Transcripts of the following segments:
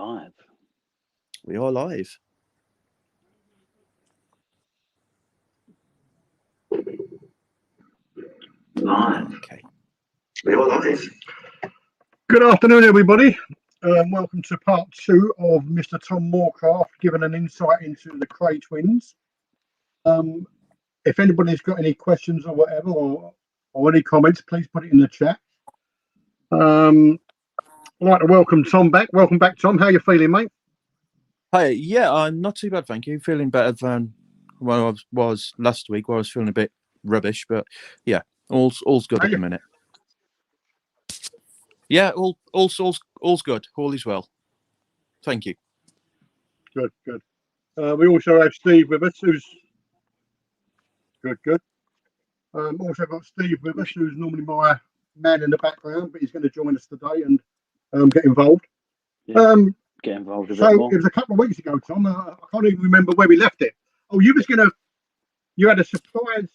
live. We are live. Live. Okay. We are live. Good afternoon, everybody. Welcome to part 2 of Mr. Tom Moorcroft giving an insight into the Kray Twins. If anybody's got any questions or whatever, or any comments, please put it in the chat. I'd like to welcome Tom back. Welcome back, Tom. How you feeling, mate? Hi. Yeah, I'm not too bad, thank you. Feeling better than when I was last week, where I was feeling a bit rubbish. But yeah, all's good at the minute. Yeah, all's good. All is well. Thank you. Good. We also have Steve with us, who's good. Also got Steve with us, who's normally my man in the background, but he's going to join us today and get involved. Yeah, get involved a bit more. It was a couple of weeks ago, Tom. I can't even remember where we left it. Oh, you had a surprise.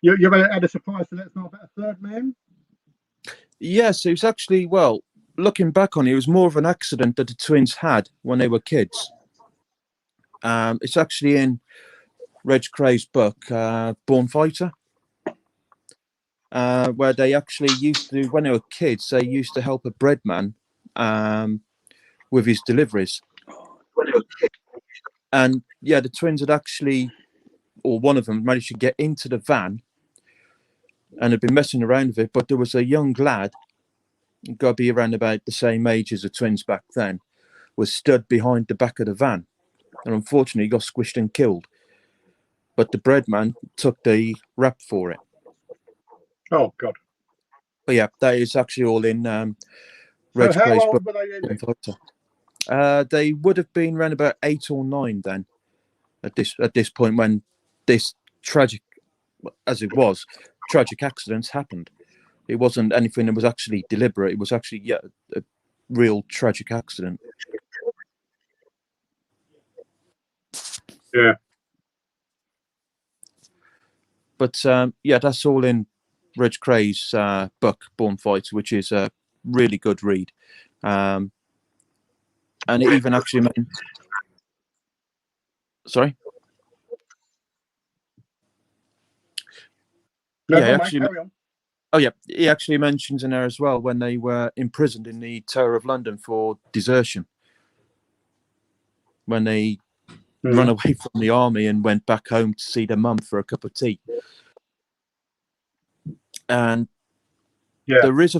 You had a surprise to let us know about a third man. Yes, it was actually, well, looking back on it, it was more of an accident that the twins had when they were kids. It's actually in Reg Kray's book, Born Fighter, where they actually used to, when they were kids, they used to help a bread man with his deliveries. And yeah, the twins had actually, or one of them managed to get into the van and had been messing around with it, but there was a young lad, got to be around about the same age as the twins back then, was stood behind the back of the van, and unfortunately got squished and killed. But the bread man took the rap for it. Oh God! But yeah, that is actually all in So how old were they? They would have been around about 8 or 9 then, at this point when this tragic, as it was, tragic accidents happened. It wasn't anything that was actually deliberate. It was actually a real tragic accident. Yeah. But yeah, that's all in Reg Kray's book, Born Fighter, which is a really good read. And it even actually meant... Sorry? No, yeah, carry on. Oh yeah, he actually mentions in there as well when they were imprisoned in the Tower of London for desertion. When they run away from the army and went back home to see their mum for a cup of tea. And yeah, there is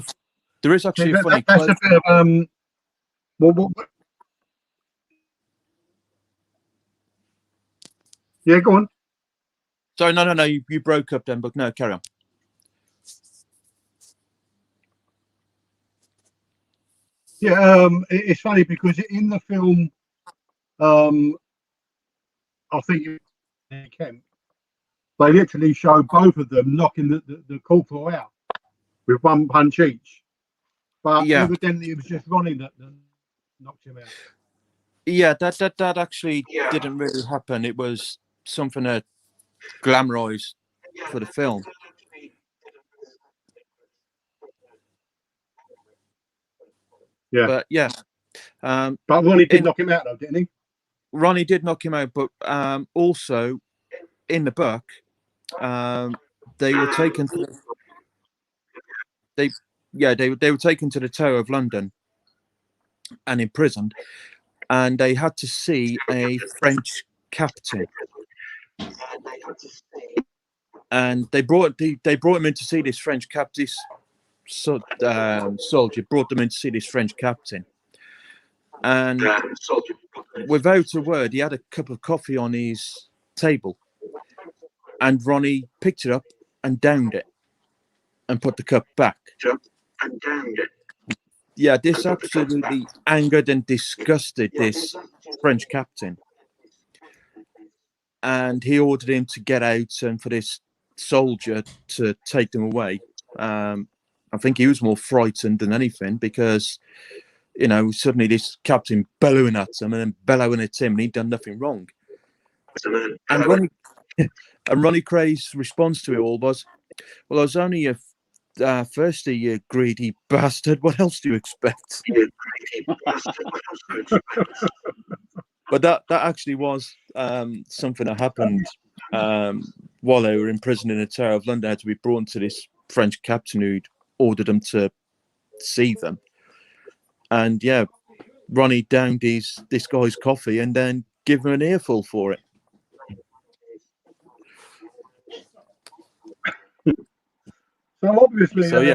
actually a funny that's quote. A bit of what? Yeah, go on. Sorry, no, you broke up then, but no, carry on. Yeah, it's funny because in the film, I think Kemp, they literally show both of them knocking the corporal out with one punch each. But evidently it was just Ronnie that knocked him out. Yeah, that actually didn't really happen. It was something that glamorized for the film. Yeah. But yeah. But Ronnie did knock him out though, didn't he? Ronnie did knock him out, but also in the book, they were taken to they were taken to the Tower of London and imprisoned, and they had to see a French captain. And they brought him in to see this French captain. Soldier brought them in to see this French captain, and without a word, he had a cup of coffee on his table, and Ronnie picked it up and downed it, and put the cup back. Yeah, this absolutely angered and disgusted this French captain, and he ordered him to get out and for this soldier to take them away. I think he was more frightened than anything because, suddenly this captain bellowing at him and then bellowing at him, and he'd done nothing wrong. And Ronnie Kray's response to it all was, well, I was only a Firstly, you greedy bastard. What else do you expect? But that actually was something that happened while they were in prison in the Tower of London. They had to be brought to this French captain who'd ordered them to see them. And yeah, Ronnie downed this guy's coffee and then give him an earful for it. So obviously, So, yeah.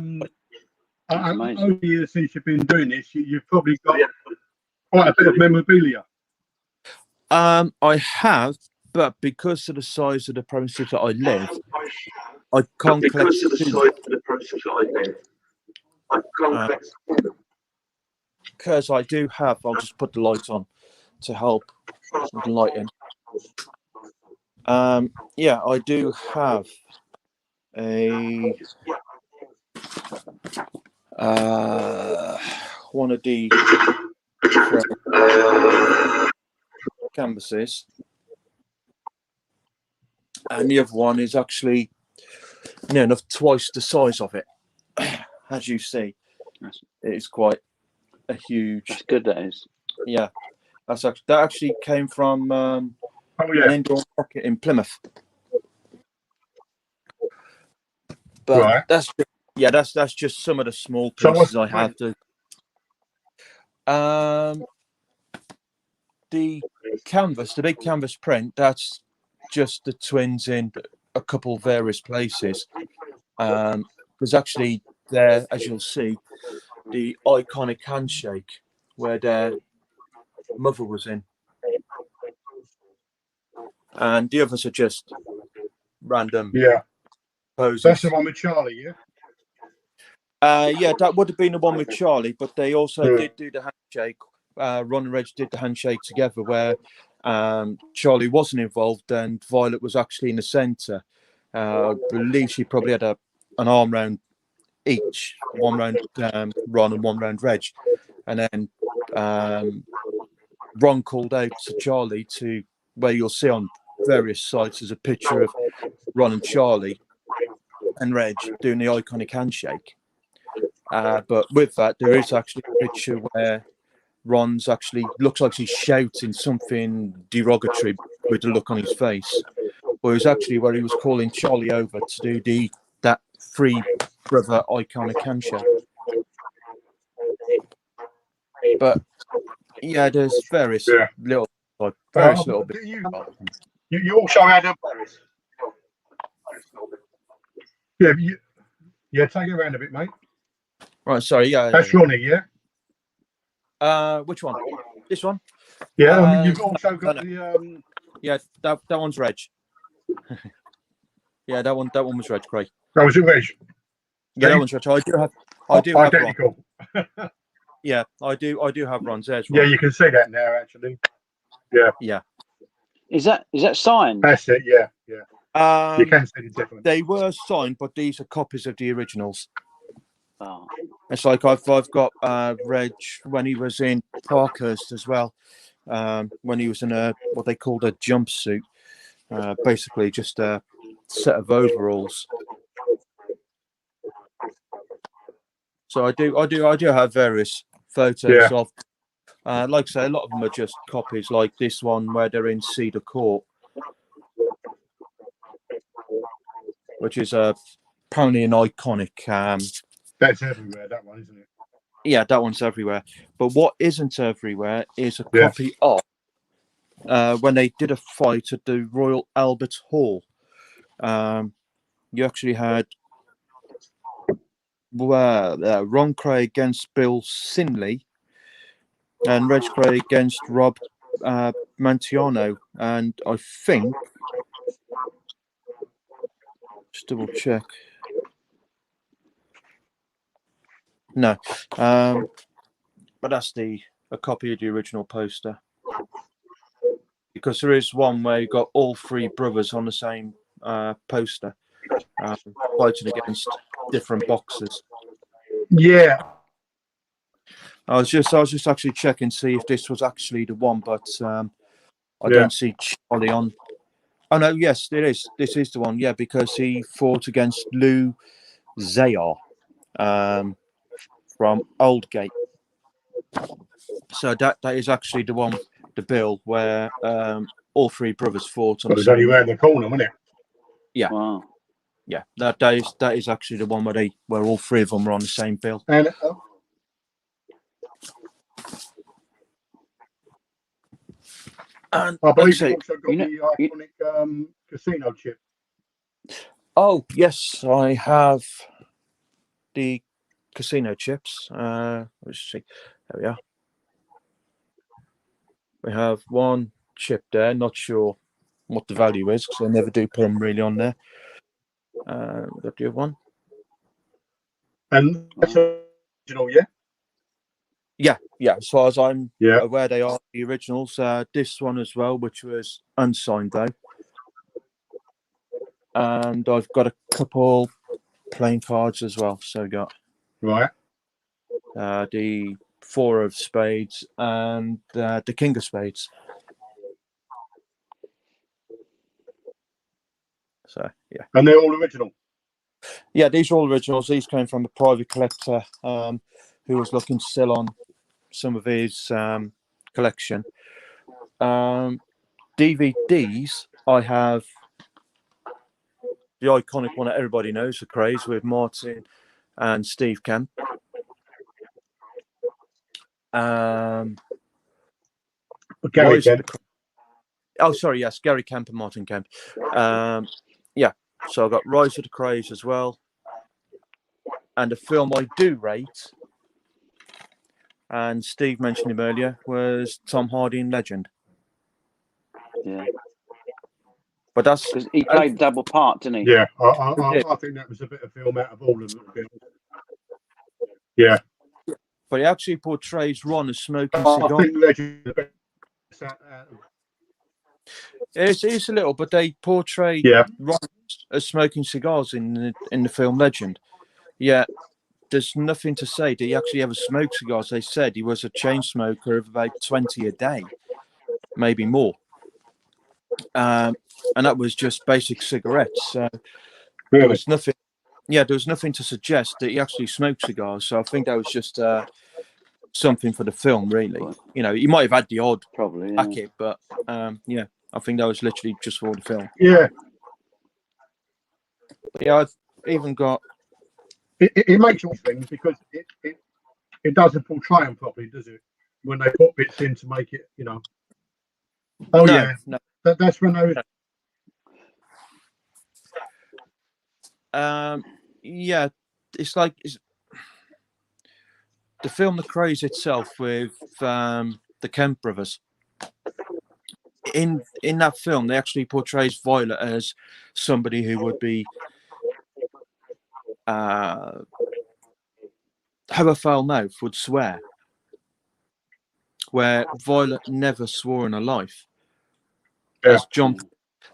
over the years since you've been doing this, you've probably got quite a bit of memorabilia. I have, but because of the size of the premises that I live, I can't collect because I do have. I'll just put the light on to help with the lighting. Yeah, I do have a one of the canvases, and the other one is actually near enough twice the size of it. As you see, it is quite a huge. That's good. That is. Yeah, that actually came from an indoor pocket in Plymouth. But right. that's just some of the small pieces I have to. The canvas, the big canvas print, that's just the twins in a couple various places. There's actually there, as you'll see, the iconic handshake where their mother was in. And the others are just random poses. That's the one with Charlie, yeah? Yeah, that would have been the one with Charlie, but they also did do the handshake. Ron and Reg did the handshake together where Charlie wasn't involved and Violet was actually in the centre. I believe she probably had an arm round each, one round Ron and one round Reg. And then Ron called out to Charlie to where you'll see on various sites as a picture of Ron and Charlie and Reg doing the iconic handshake. But with that, there is actually a picture where Ron's actually looks like he's shouting something derogatory with the look on his face. But it was actually where he was calling Charlie over to do that three brother iconic handshake. But yeah, there's various little bits. You also had a take it around a bit, mate. Right, sorry, That's Ronnie, yeah. Which one? This one? Yeah, you've also got the yeah, that one's Reg. Yeah, that one was Reg, Kray. That was it, Reg. Yeah, that one's Reg. I do have identical. Ron. Yeah, I do have Ron's. There's Ron. Yeah, you can see that now actually. Yeah. Yeah. Is that signed? That's it, yeah. You can see the difference. They were signed, but these are copies of the originals. Oh. It's like I've got Reg when he was in Parkhurst as well, when he was in what they called a jumpsuit, basically just a set of overalls. So I do have various photos of, like I say, a lot of them are just copies, like this one where they're in Cedar Court, which is apparently an iconic. That's everywhere, that one, isn't it? Yeah, that one's everywhere. But what isn't everywhere is a copy of when they did a fight at the Royal Albert Hall. You actually had Ron Kray against Bill Sinley and Reg Kray against Rob Mantiano. And I think, just double check. No, but that's a copy of the original poster, because there is one where you got all three brothers on the same poster, fighting against different boxers. Yeah, I was just actually checking to see if this was actually the one, but I don't see Charlie on. Oh no, yes, it is. This is the one. Yeah, because he fought against Lou Zayar. from Aldgate. So that is actually the bill where all three brothers fought on Well, the it was only same. round the corner, wasn't it? Yeah. Wow. Yeah, that is actually the one where all three of them were on the same bill. And And I believe like you also got you know- the iconic casino chip. oh yes, I have the casino chips. Let's see. There we are. We have one chip there. Not sure what the value is because I never do put them really on there. We got the other one. And that's original, yeah? Yeah. As far as I'm Yeah. aware, they are the originals. This one as well, which was unsigned though. And I've got a couple playing cards as well. So I got Right. the four of spades and the king of spades. So yeah. And they're all original. Yeah, these are all originals. These came from a private collector who was looking to sell on some of his collection. DVDs, I have the iconic one that everybody knows, the Krays, with Martin and Steve Kemp. Gary Kemp. Oh, sorry, yes, Gary Kemp and Martin Kemp. Yeah, so I've got Rise of the Krays as well. And a film I do rate, and Steve mentioned him earlier, was Tom Hardy in Legend. Yeah. But that's Because he played double part, didn't he? Yeah, I think that was a better film out of all of them. Yeah. But he actually portrays Ron as smoking I cigars. think Legend is the best out of It's a little, but they portray Ron as smoking cigars in the film Legend. Yeah, there's nothing to say. Did he actually ever smoke cigars? They said he was a chain smoker of about 20 a day, maybe more. And that was just basic cigarettes. There really. was nothing. Yeah, there was nothing to suggest that he actually smoked cigars. So I think that was just something for the film, really. You know, he might have had the odd Probably. packet, but yeah, I think that was literally just for the film. Yeah. But yeah, I've even got. It makes all things because it doesn't portray them properly, does it? When they put bits in to make it, you know. Oh No, yeah, no. that's when they. Yeah, it's like the film The Krays itself with the Kemp brothers. In that film, they actually portrays Violet as somebody who would be have a foul mouth, would swear, where Violet never swore in her life. Yeah.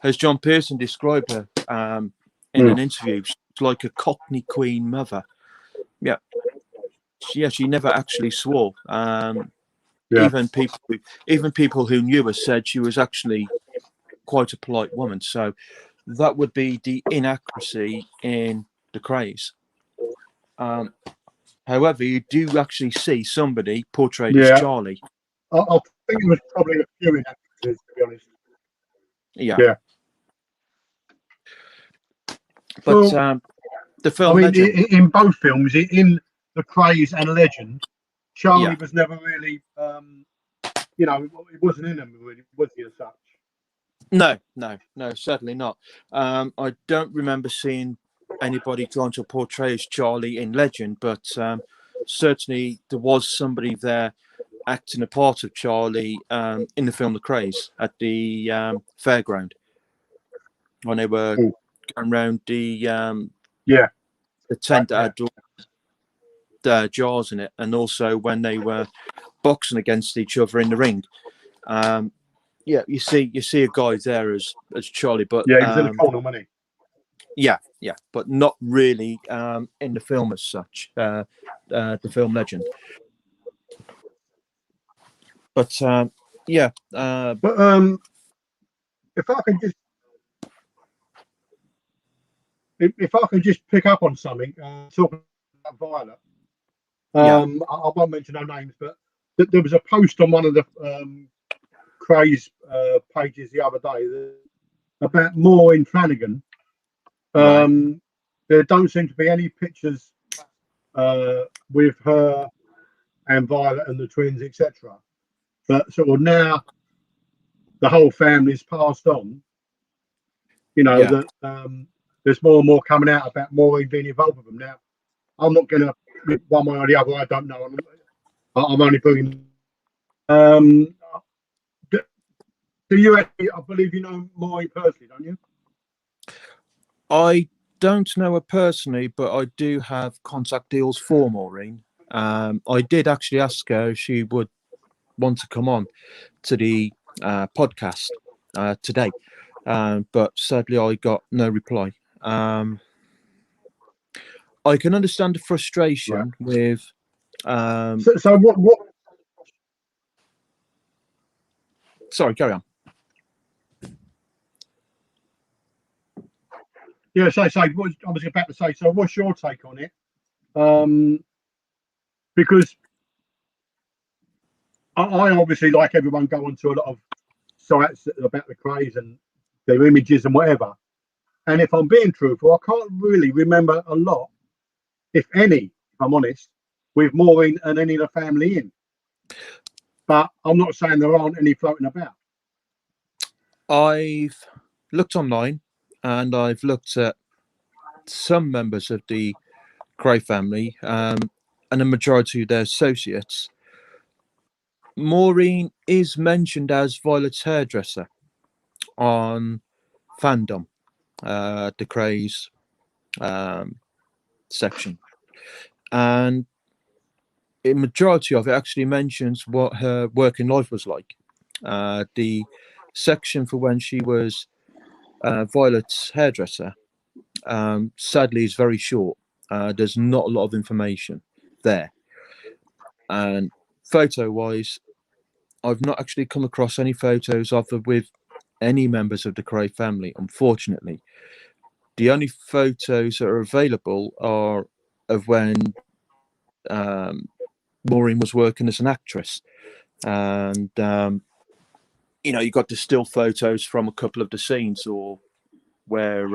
As John Pearson described her in an interview, she's like a Cockney Queen mother. Yeah. She never actually swore. Even people who knew her said she was actually quite a polite woman. So that would be the inaccuracy in the Krays. However, you do actually see somebody portrayed as Charlie. I think it was probably a few inaccuracies, to be honest. Yeah. But the film. I mean, in both films, in The Krays and Legend, Charlie was never really, you know, it wasn't in them really, was he, as such? No, certainly not. I don't remember seeing anybody trying to portray as Charlie in Legend, but certainly there was somebody there acting a part of Charlie in the film The Krays at the fairground when they were going around the tent that had all jars in it, and also when they were boxing against each other in the ring. Yeah, you see a guy there as Charlie, but he was in the corner, wasn't he? Yeah, but not really in the film as such. The film Legend, but but if I can just pick up on something, talking Violet. Yeah. I won't mention no names, but there was a post on one of the Kray's pages the other day about Maureen Flanagan. Right. There don't seem to be any pictures with her and Violet and the twins, etc. But sort of now the whole family's passed on. You know Yeah. that there's more and more coming out about Maureen being involved with them. Now, I'm not going to one way or the other. I don't know. I'm only bringing. Do you actually? I believe you know Maureen personally, don't you? I don't know her personally, but I do have contact deals for Maureen. I did actually ask her if she would want to come on to the podcast today, but sadly I got no reply. I can understand the frustration with. So what? Sorry, carry on. Yeah, so what I was about to say. So, what's your take on it? Because I obviously, like everyone, go onto a lot of sites about the Krays and their images and whatever. And if I'm being truthful, I can't really remember a lot, if any, if I'm honest, with Maureen and any of the family in. But I'm not saying there aren't any floating about. I've looked online and I've looked at some members of the Kray family and a majority of their associates. Maureen is mentioned as Violet's hairdresser on fandom, the Krays section, and a majority of it actually mentions what her working life was like. The section for when she was Violet's hairdresser, sadly, is very short. There's not a lot of information there, and photo-wise, I've not actually come across any photos of her with any members of the Kray family, unfortunately. The only photos that are available are of when Maureen was working as an actress. And, you got the still photos from a couple of the scenes or where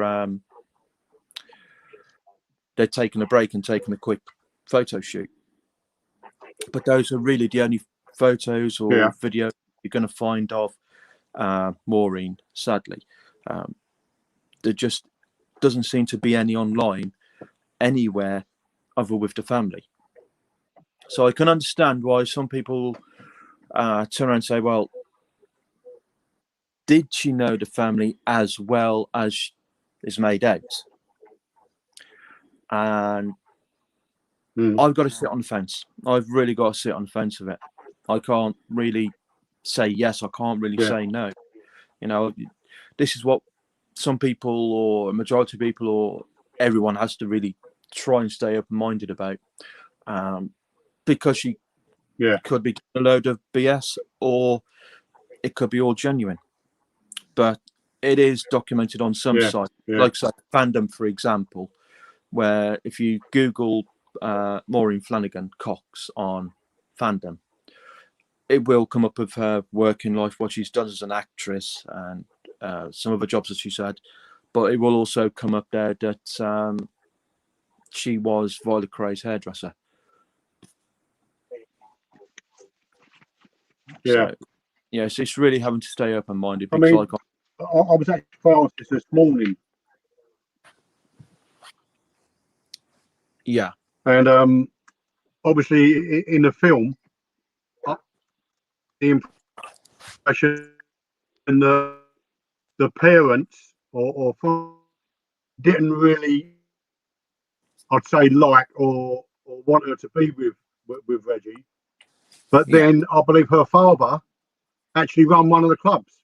they're taking a break and taking a quick photo shoot. But those are really the only photos or video you're going to find of Maureen, sadly. There just doesn't seem to be any online anywhere other with the family. So I can understand why some people turn around and say, well, did she know the family as well as is made out? And I've got to sit on the fence. I've really got to sit on the fence of it. I can't really say yes. I can't really say no. This is what some people or a majority of people or everyone has to really try and stay open-minded about, because she could be a load of BS or it could be all genuine. But it is documented on some sites, like Fandom, for example, where if you Google Maureen Flanagan Cox on Fandom, it will come up with her working life, what she's done as an actress and some other jobs that she's had. But it will also come up there that she was Violet Kray's hairdresser. So, yes, it's really having to stay open-minded. I mean, I was actually asked this morning. Yeah. And obviously in the film, the impression and the parents or didn't really, I'd say, like or want her to be with Reggie. But then I believe her father actually run one of the clubs.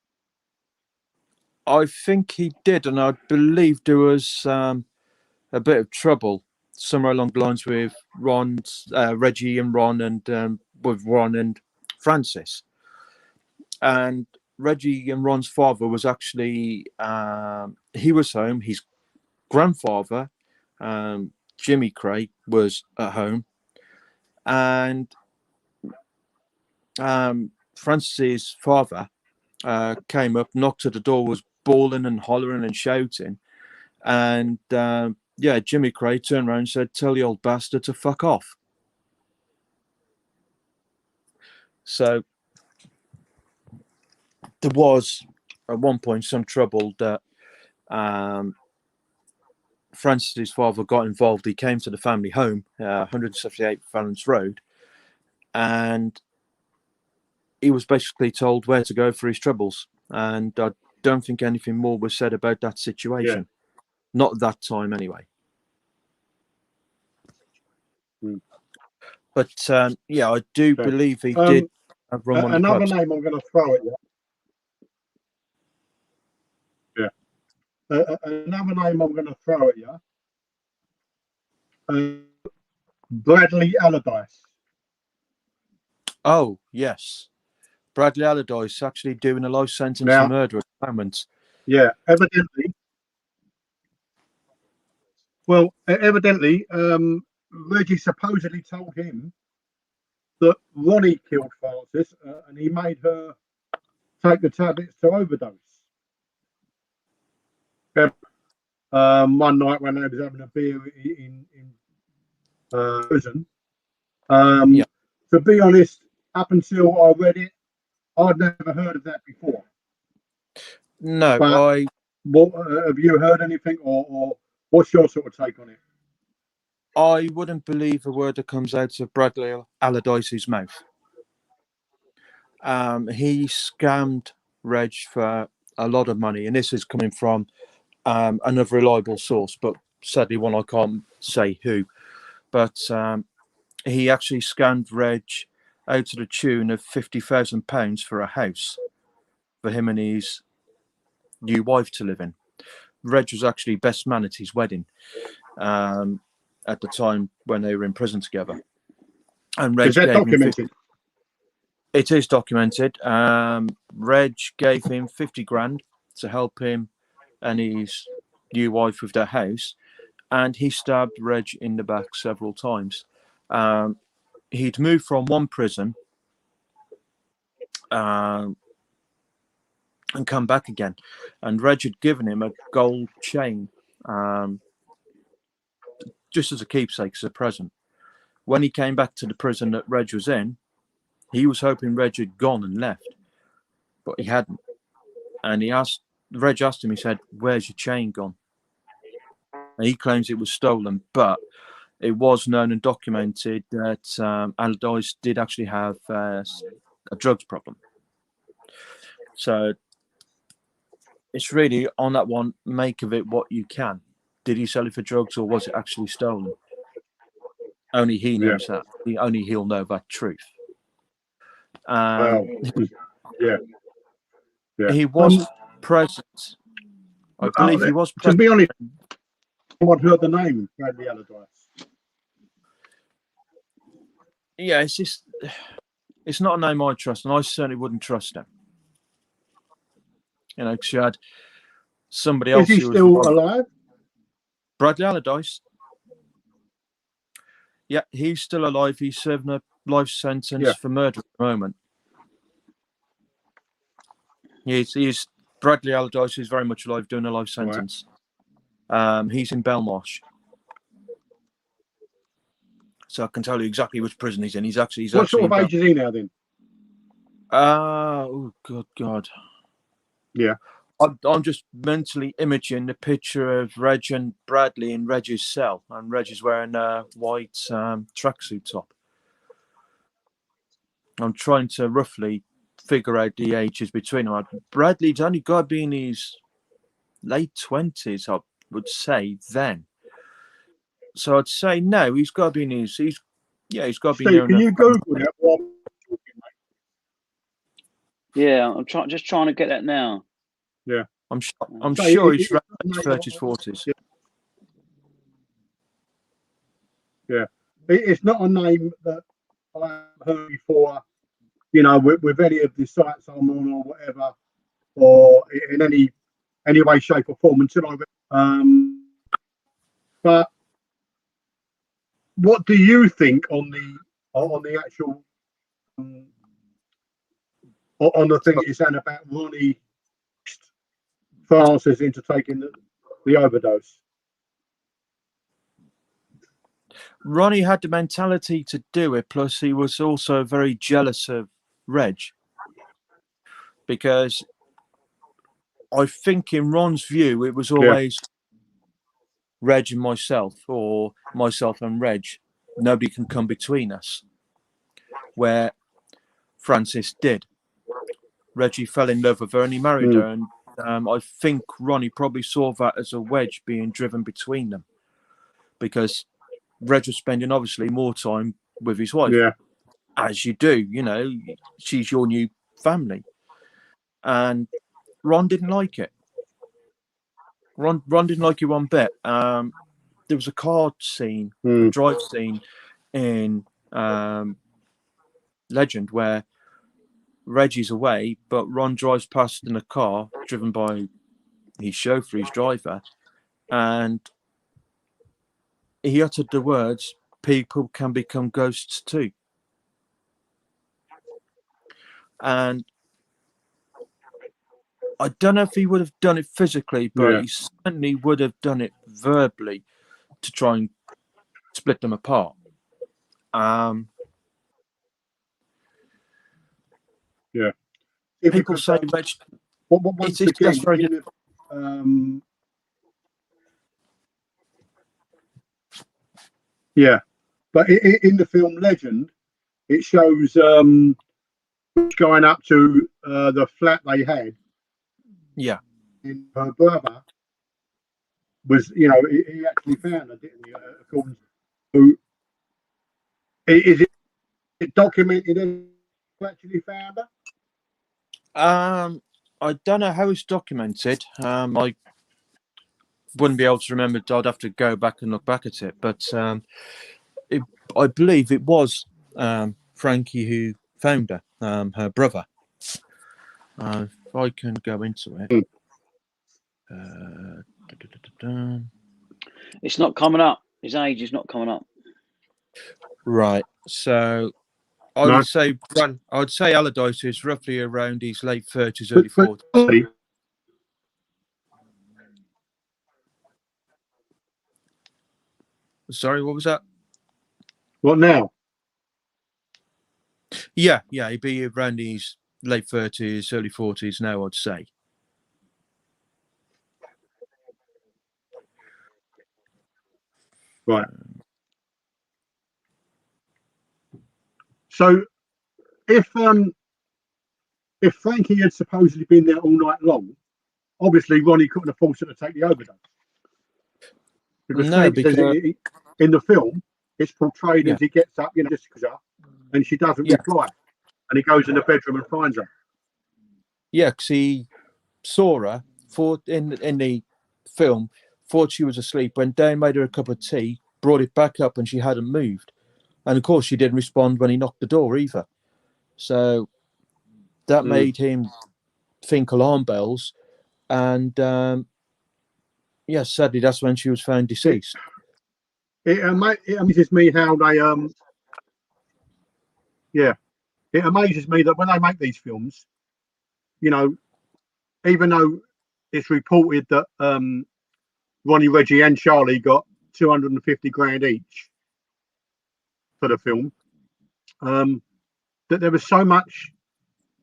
I think he did, and I believe there was a bit of trouble somewhere along the lines with Reggie and Ron, and with Ron and Francis. And Reggie and Ron's father was actually he was home. His grandfather Jimmy Kray was at home, and Francis's father came up, knocked at the door, was bawling and hollering and shouting, and Jimmy Kray turned around and said, "Tell the old bastard to fuck off." So there was at one point some trouble that Francis's father got involved. He came to the family home, 178 Valence Road, and he was basically told where to go for his troubles. And I don't think anything more was said about that situation. Not at that time, anyway. But I do believe he did run one of the another clubs. name I'm going to throw at you. Another name I'm going to throw at you. Bradley Allardyce. Oh, yes. Bradley Allardyce actually doing a life sentence for murder at the moment. Yeah, evidently. Well, evidently, Reggie supposedly told him that Ronnie killed Francis and he made her take the tablets to overdose. One night when they was having a beer in prison. To be honest, up until I read it, I'd never heard of that before. No, but have you heard anything, or what's your sort of take on it? I wouldn't believe a word that comes out of Bradley Allardyce's mouth. He scammed Reg for a lot of money, and this is coming from another reliable source, but sadly one I can't say who. But he actually scammed Reg out to the tune of £50,000 for a house for him and his new wife to live in. Reg was actually best man at his wedding at the time when they were in prison together. And Reg is that documented? It is documented. Reg gave him 50 grand to help him and his new wife with their house, and he stabbed Reg in the back several times. He'd moved from one prison and come back again, and Reg had given him a gold chain just as a keepsake, as a present. When he came back to the prison that Reg was in, he was hoping Reg had gone and left, but he hadn't. And Reg asked him, he said, "Where's your chain gone?" And he claims it was stolen, but it was known and documented that Allardyce did actually have a drugs problem. So it's really on that one, make of it what you can. Did he sell it for drugs, or was it actually stolen? Only he knows that. Only he'll know that truth. He was present. I believe he was present. To be honest, I've heard the name Bradley Allardyce. Yeah, it's not a name I trust, and I certainly wouldn't trust him. You know, because you had somebody else. Is he still alive? Bradley Allardyce. Yeah, he's still alive. He's serving a life sentence for murder at the moment. He's Bradley Allardyce is very much alive, doing a life sentence. Right. He's in Belmarsh, so I can tell you exactly which prison he's in. What sort of age is he now then? Oh God. Yeah. I'm just mentally imaging the picture of Reg and Bradley in Reg's cell, and Reg is wearing a white tracksuit top. I'm trying to roughly figure out the ages between them. Bradley's only got to be in his late 20s, I would say then. So I'd say no, he's got to be in his. He's got to be. Steve, can you Google that? Yeah, I'm just trying to get that now. Yeah, I'm sure he's around 30s, 40s. Yeah, it's not a name that I've heard before. You know, with any of the sites I'm on or whatever, or in any way, shape, or form until I. But what do you think on the actual on the thing you're saying about Ronnie Francis into taking the overdose? Ronnie had the mentality to do it, plus he was also very jealous of Reg, because I think in Ron's view it was always Reg and myself, or myself and Reg. Nobody can come between us. Where Francis did. Reggie fell in love with her and he married her, and I think Ronnie probably saw that as a wedge being driven between them, because Reg was spending obviously more time with his wife, as you do. You know, she's your new family, and Ron didn't like it. Ron didn't like it one bit. There was a car scene, a drive scene in Legend where Reggie's away, but Ron drives past in a car driven by his chauffeur, his driver, and he uttered the words, "People can become ghosts too." And I don't know if he would have done it physically, but he certainly would have done it verbally to try and split them apart. People say Reg. Once again, but in the film Legend, it shows going up to the flat they had. Yeah. And her brother was, you know, he actually found her, didn't he? According to, is it documented who actually found her? I don't know how it's documented. I wouldn't be able to remember. I'd have to go back and look back at it. But I believe it was Frankie who found her, her brother. If I can go into it. It's not coming up. His age is not coming up. Right. So I would say Allardyce is roughly around his late 30s, early 40s. Sorry, what was that? What now? Yeah, he'd be around his late 30s, early 40s now, I'd say. Right. So, if Frankie had supposedly been there all night long, obviously Ronnie couldn't have forced her to take the overdose. Because in the film, it's portrayed as he gets up, you know, and she doesn't reply, and he goes in the bedroom and finds her. Yeah, because he saw her in the film, thought she was asleep, went down, made her a cup of tea, brought it back up, and she hadn't moved. And of course, she didn't respond when he knocked the door either. So that made him think alarm bells. And sadly, that's when she was found deceased. It amazes me how they it amazes me that when they make these films, you know, even though it's reported that Ronnie, Reggie, and Charlie got 250 grand each for the film, that there was so much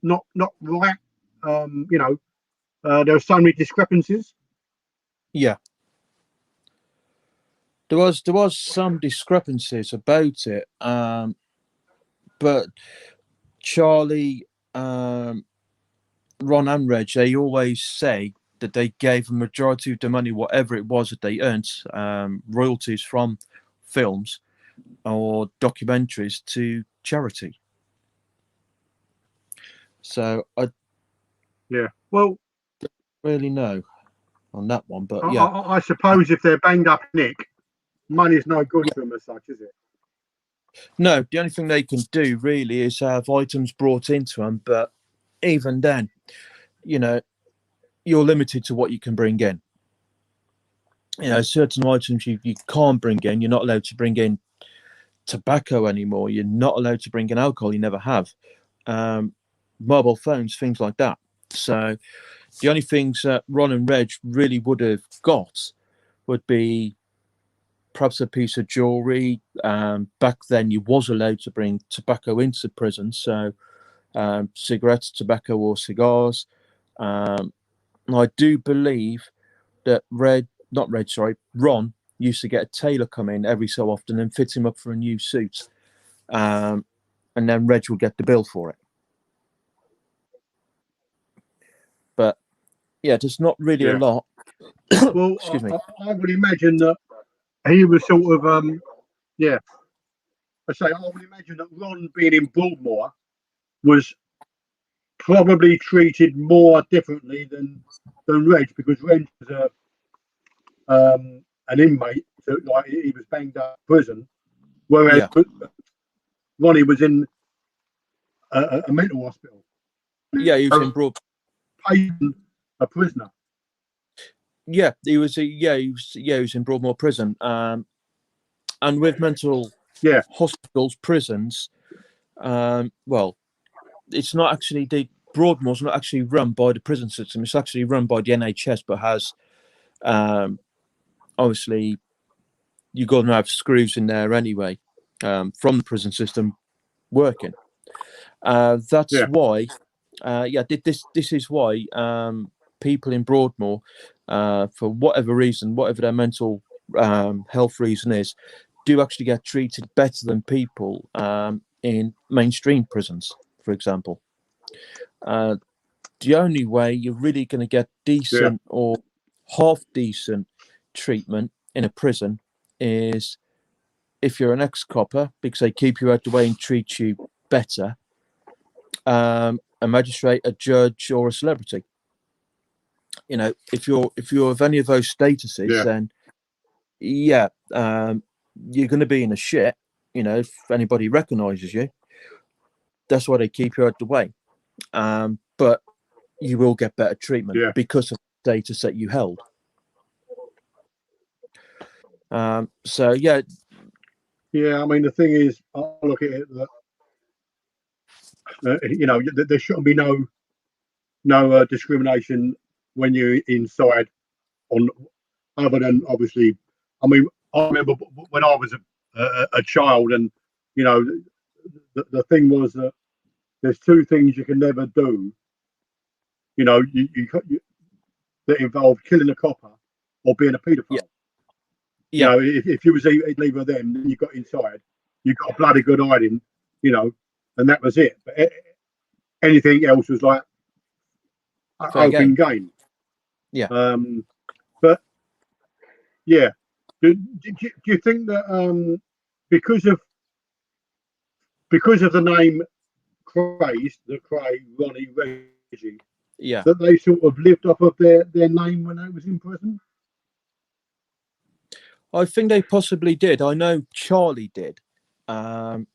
not right. You know, there were so many discrepancies. Yeah. There was some discrepancies about it, but Charlie, Ron and Reg, they always say that they gave a majority of the money, whatever it was that they earned, royalties from films or documentaries, to charity. So I well, really know on that one, but I suppose if they're banged up, Nick, money's no good to them as such, is it? No, the only thing they can do really is have items brought into them, but even then, you know, you're limited to what you can bring in. You know, certain items you can't bring in. You're not allowed to bring in tobacco anymore. You're not allowed to bring in alcohol. You never have. Mobile phones, things like that. So the only things that Ron and Reg really would have got would be perhaps a piece of jewelry. Back then, you was allowed to bring tobacco into prison, so cigarettes, tobacco, or cigars. I do believe that Ron used to get a tailor come in every so often and fit him up for a new suit, and then Reg would get the bill for it. But yeah, there's not really a lot. Well, Excuse me. I would imagine that he was sort of I would imagine that Ron being in Broadmoor was probably treated more differently than Reg, because Reg was an inmate, so like he was banged up in prison, whereas Ronnie was in a mental hospital. Yeah, he was in Broad. Paying a prisoner. Yeah, he was in Broadmoor prison. And with mental hospitals, prisons, well, it's not actually Broadmoor's not actually run by the prison system. It's actually run by the NHS, but has obviously you've got to have screws in there anyway from the prison system working. That's why, this is why people in Broadmoor, for whatever reason, whatever their mental health reason is, do actually get treated better than people in mainstream prisons, for example. The only way you're really going to get decent or half decent treatment in a prison is if you're an ex-copper, because they keep you out the way and treat you better, a magistrate, a judge, or a celebrity. You know, if you're of any of those statuses, then you're going to be in a shit. You know, if anybody recognises you, that's why they keep you out the way. But you will get better treatment because of the status that you held. I mean, the thing is, I look at it that there shouldn't be no discrimination when you're inside, on other than obviously. I mean, I remember when I was a child, and you know, the thing was that there's two things you can never do. You know, you that involve killing a copper or being a paedophile. You know, if you was either of them, then you got inside, you got a bloody good hiding, you know, and that was it. But anything else was like open game. But yeah, do you think that because of the name Kray, Ronnie, Reggie, that they sort of lived off of their name when they was in prison? I think they possibly did. I know Charlie did. Although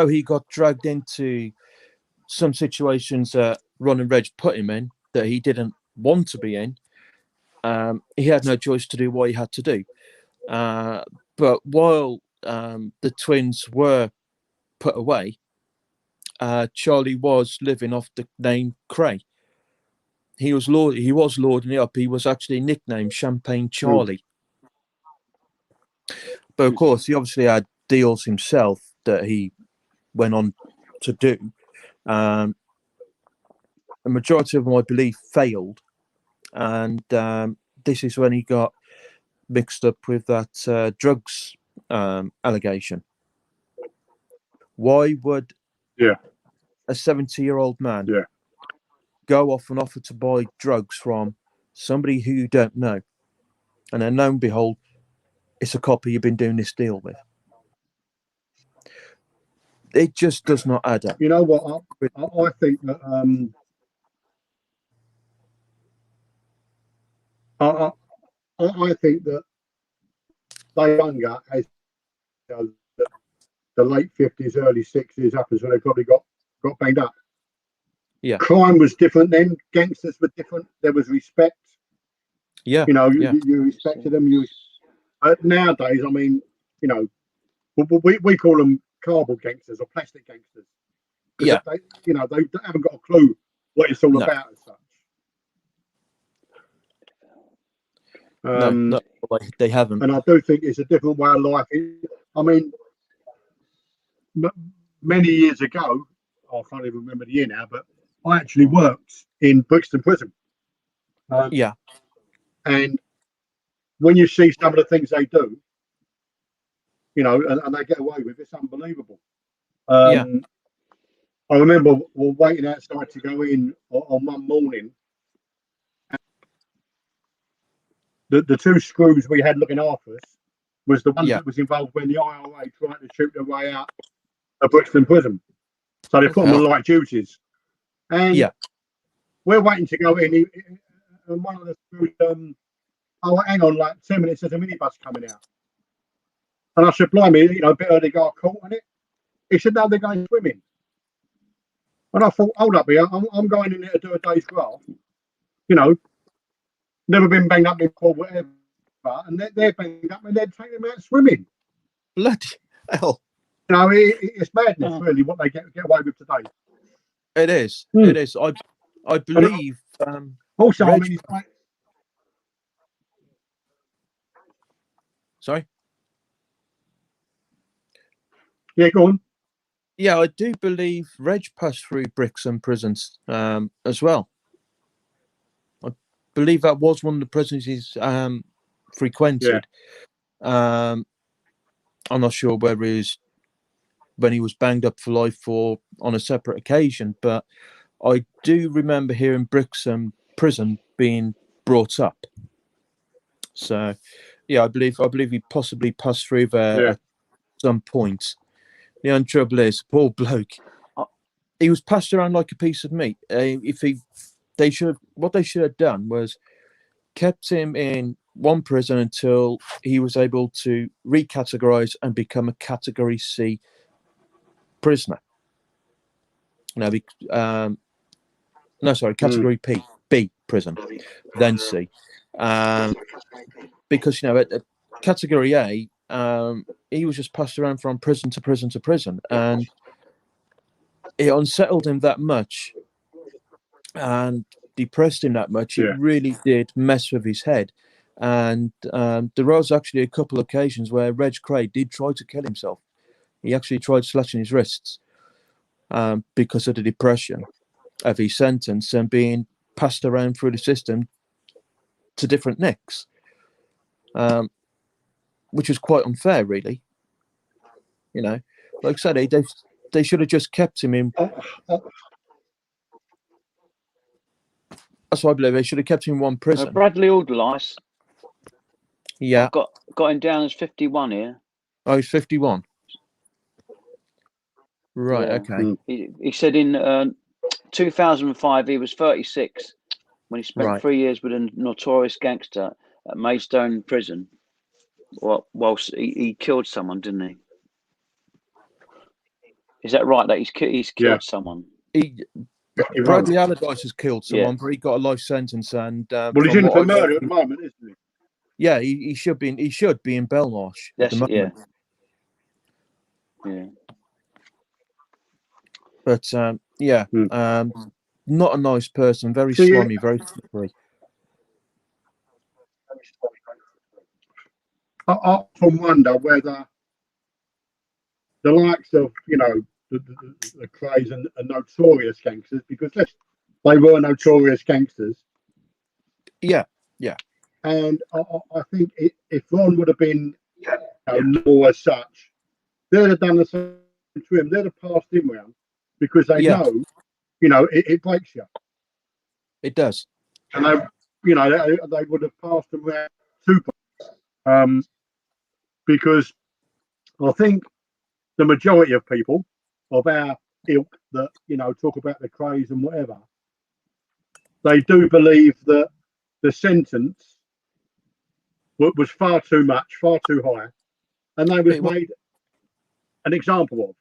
he got dragged into some situations that Ron and Reg put him in that he didn't want to be in, he had no choice to do what he had to do. But while the twins were put away, Charlie was living off the name Kray. He was lording it up. He was actually nicknamed Champagne Charlie. But of course, he obviously had deals himself that he went on to do. A majority of them, I believe, failed. And this is when he got mixed up with that drugs allegation. Why would a 70-year-old man go off and offer to buy drugs from somebody who you don't know? And then lo and behold, it's a copper you've been doing this deal with. It just does not add up. You know what? I think that I think that they younger as the late 50s, early 60s happens when they probably got banged up. Yeah. Crime was different then. Gangsters were different. There was respect. Yeah. You know, you respected them. Nowadays, I mean, you know, we call them cardboard gangsters or plastic gangsters. Yeah. They haven't got a clue what it's all about as such. No, they haven't. And I do think it's a different way of life. I mean, many years ago, I can't even remember the year now, but I actually worked in Brixton Prison. Yeah. And when you see some of the things they do, and they get away with, it's unbelievable. Yeah. I remember waiting outside to go in on one morning. The two screws we had looking after us was the one that was involved when the IRA tried to shoot their way out of Brixton Prison. So they put them on light duties. And we're waiting to go in, and one of the screws, hang on, like 10 minutes, there's a minibus coming out. And I said, blimey, a bit early got caught on it. He said, no, they're going swimming. And I thought, hold up here, I'm going in there to do a day's graft. Never been banged up before, whatever. And they're banged up and they're taking them out swimming. Bloody hell. It's madness, really, what they get away with today. It is. It is. I believe. Also, Reg... I mean, Sorry? Yeah, go on. Yeah, I do believe Reg passed through Brixton prisons as well. I believe that was one of the prisons he's frequented. Yeah. I'm not sure whether he's when he was banged up for life or on a separate occasion, but I do remember hearing Brixton prison being brought up. So, yeah, I believe he possibly passed through there at some point. The only trouble is, poor bloke, he was passed around like a piece of meat. What they should have done was kept him in one prison until he was able to recategorize and become a Category C prisoner. Category B prison, then C. Because at Category A, he was just passed around from prison to prison to prison, and it unsettled him that much and depressed him that much. It really did mess with his head. And there was actually a couple of occasions where Reg Kray did try to kill himself. He actually tried slashing his wrists because of the depression of his sentence and being passed around through the system to different nicks, which was quite unfair, really. Like I said, they should have just kept him in. That's what I believe. They should have kept him in one prison. Bradley Alderlice. Yeah. I've got him down as 51 here. Oh, he's 51. Right, okay. He said in 2005 he was 36 when he spent 3 years with a notorious gangster at Maidstone Prison. Whilst he killed someone, didn't he? Is that right? That he's killed someone? Bradley Allardyce has killed someone, but he got a life sentence. And he's in for murder at the moment, isn't he? Yeah, he should be. He should be in Belmarsh at the moment. Yeah. But not a nice person. Very slimy, very slippery. I often wonder whether the likes of the Krays and notorious gangsters, because they were notorious gangsters. Yeah. And I think if Ron would have been law as such, they'd have done the same to him. They'd have passed him round because they know, it breaks you. It does. And they would have passed him round too. Because I think the majority of people of our ilk that talk about the Krays and whatever, they do believe that the sentence was far too much, far too high, and they was made an example of.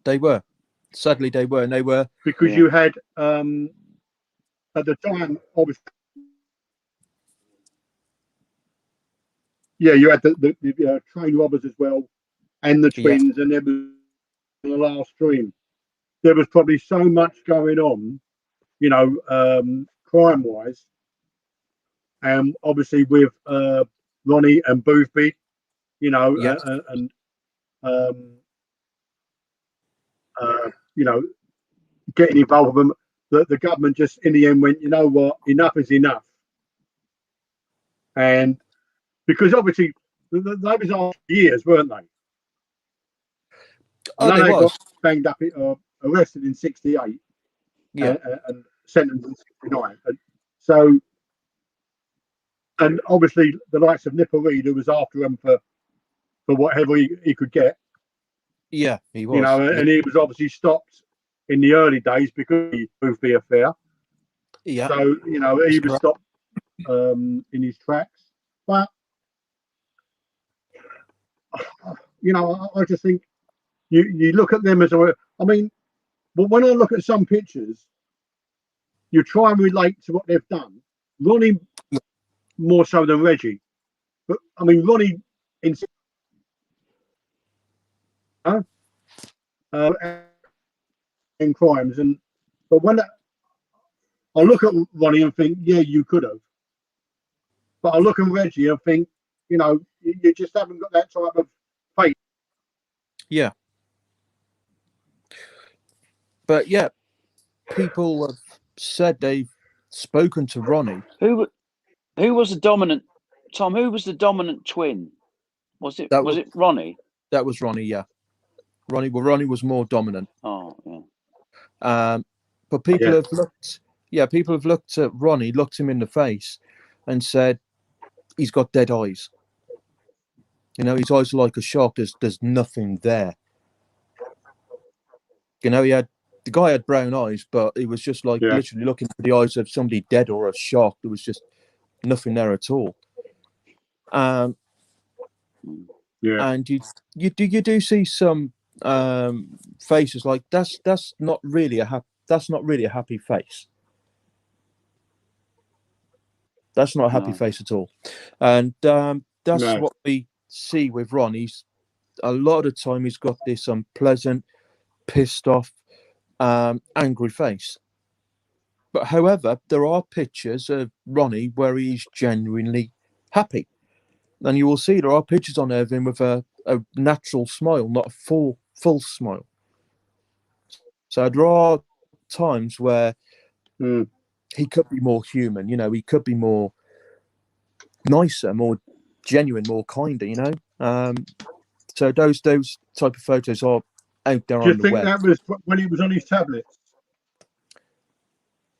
They were. Sadly, they were, and they were because you had at the time, obviously, you had the train robbers as well, and the twins, and there was the last stream. There was probably so much going on, you know, crime-wise, and obviously with Ronnie and Boothby, you know, and you know, getting involved with them. The government just in the end went, you know what, enough is enough. And because obviously they was after years, weren't they? I know they got banged up, arrested in '68, and sentenced in '69. And so, and obviously the likes of Nipper Reid, who was after him for whatever he could get. Yeah, he was. You know, and he was obviously stopped in the early days because of the Boothby affair. Yeah. So, you know, he was stopped in his tracks. But, you know, I just think you look at them as a, I mean, but when I look at some pictures, you try and relate to what they've done. Ronnie more so than Reggie. But, I mean, Ronnie in crimes, but when I look at Ronnie and think, yeah, you could have. But I look at Reggie and think, you know, you just haven't got that type of faith. Yeah. But yeah, people have said they've spoken to Ronnie. Who was the dominant, Tom? Who was the dominant twin? Was it Ronnie? That was Ronnie, yeah. Ronnie was more dominant. Oh, yeah. But people have looked. Yeah, people have looked at Ronnie, looked him in the face, and said he's got dead eyes. You know, his eyes are like a shark. There's nothing there. You know, the guy had brown eyes, but it was just like literally looking for the eyes of somebody dead or a shark. There was just nothing there at all. And you do see some faces like that's not really a happy face. That's not a happy face at all. And that's what we see with Ron. He's a lot of the time he's got this unpleasant, pissed off, angry face. But however, there are pictures of Ronnie where he's genuinely happy. And you will see there are pictures on there of him with a natural smile, not a false smile. So there are times where he could be more human, you know, he could be more nicer, more genuine, more kinder, you know. So those type of photos are out there on the web. Do you think that was when he was on his tablets?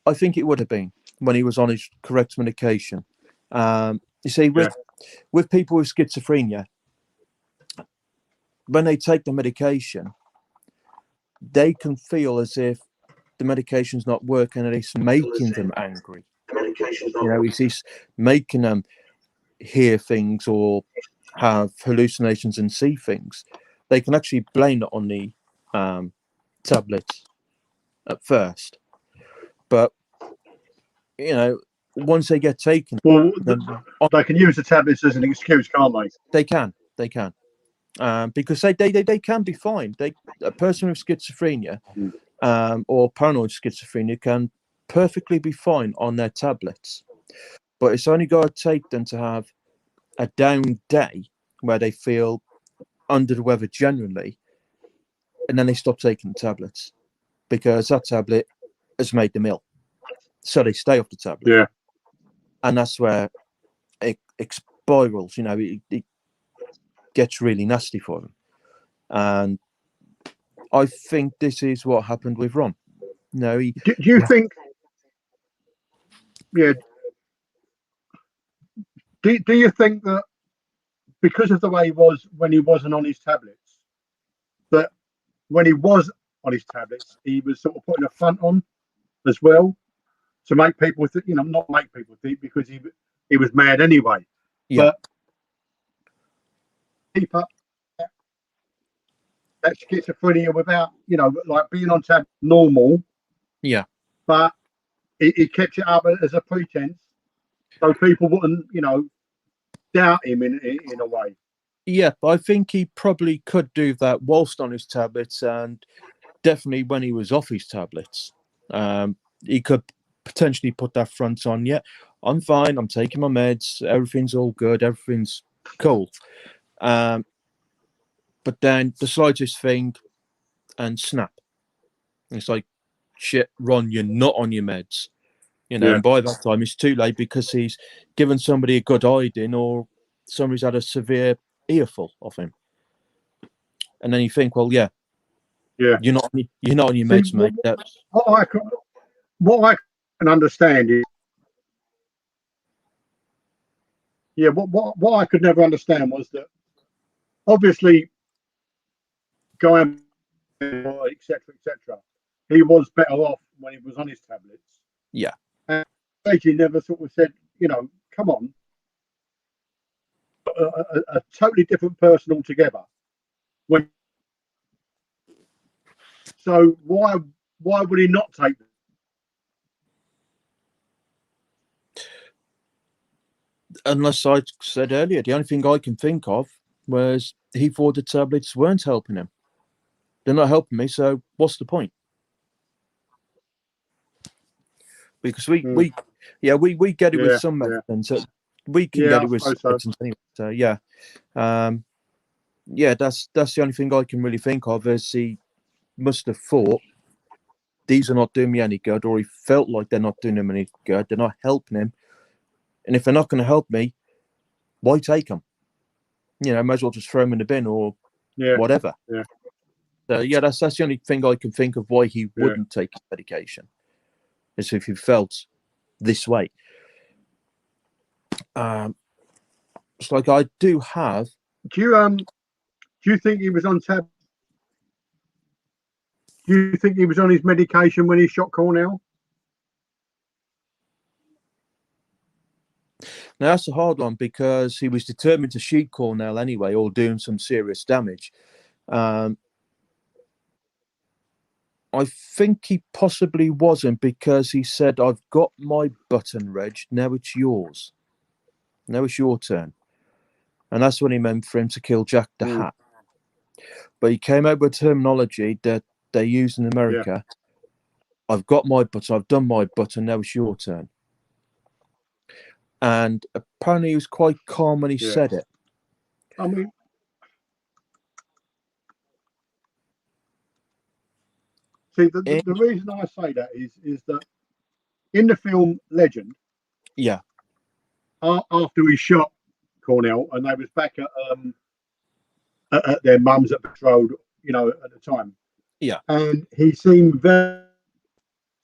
I think it would have been when he was on his correct medication. You see, with people with schizophrenia, when they take the medication, they can feel as if the medication's not working and it's making them angry. You know, it's making them hear things or have hallucinations and see things. They can actually blame it on the tablets at first, but you know, once they get taken, well, they can use the tablets as an excuse, can't they? They can, because they can be fine. A person with schizophrenia or paranoid schizophrenia can perfectly be fine on their tablets, but it's only got to take them to have a down day where they feel under the weather genuinely, and then they stop taking the tablets because that tablet has made them ill, so they stay off the tablet. And that's where it spirals, you know, it gets really nasty for them. And I think this is what happened with Ron. No, do you think? Yeah. Do you think that because of the way he was when he wasn't on his tablets, that when he was on his tablets, he was sort of putting a front on as well to make people think, you know, not make people think because he was mad anyway. Yeah. But keep up that schizophrenia without, you know, like being on tab normal. Yeah. But he kept it up as a pretense, so people wouldn't, you know, doubt him in a way. Yeah, but I think he probably could do that whilst on his tablets, and definitely when he was off his tablets. He could potentially put that front on. Yeah, I'm fine. I'm taking my meds. Everything's all good. Everything's cool. But then the slightest thing and snap. It's like, shit, Ron, you're not on your meds. You know, Yeah. and by that time it's too late because he's given somebody a good hiding or somebody's had a severe earful of him. And then you think, well, yeah, Yeah. you're not on your See, meds, mate. That's what I can understand is, yeah, what I could never understand was that obviously going etc. etc. He was better off when he was on his tablets. yeah. And he never sort of said, you know, come on, a totally different person altogether. When so why would he not take them? Unless I said earlier, the only thing I can think of was he thought the tablets weren't helping him. They're not helping me, so what's the point? Because we get it with Yeah, some yeah, medicines. So we can yeah, get I it with some suppose so. medicines anyway. So yeah. Yeah, that's the only thing I can really think of is he must have thought these are not doing me any good, or he felt like they're not doing him any good. They're not helping him. And if they're not going to help me, why take them? You know, might as well just throw them in the bin or Yeah, whatever. yeah. So yeah, that's the only thing I can think of why he wouldn't take his medication. Is if he felt this way. It's like I do have. Do you think he was on tab? Do you think he was on his medication when he shot Cornell? Now that's a hard one because he was determined to shoot Cornell anyway, or doing some serious damage. I think he possibly wasn't because he said, "I've got my button, Reg. Now it's yours. Now it's your turn." And that's what he meant for him to kill Jack the Hat. But he came out with terminology that they use in America. Yeah. I've got my button. I've done my button. Now it's your turn. And apparently he was quite calm when he said it. I mean, see, the reason I say that is that in the film Legend, yeah, after he shot Cornell and they was back at their mums at Patrol, you know, at the time. Yeah, and he seemed very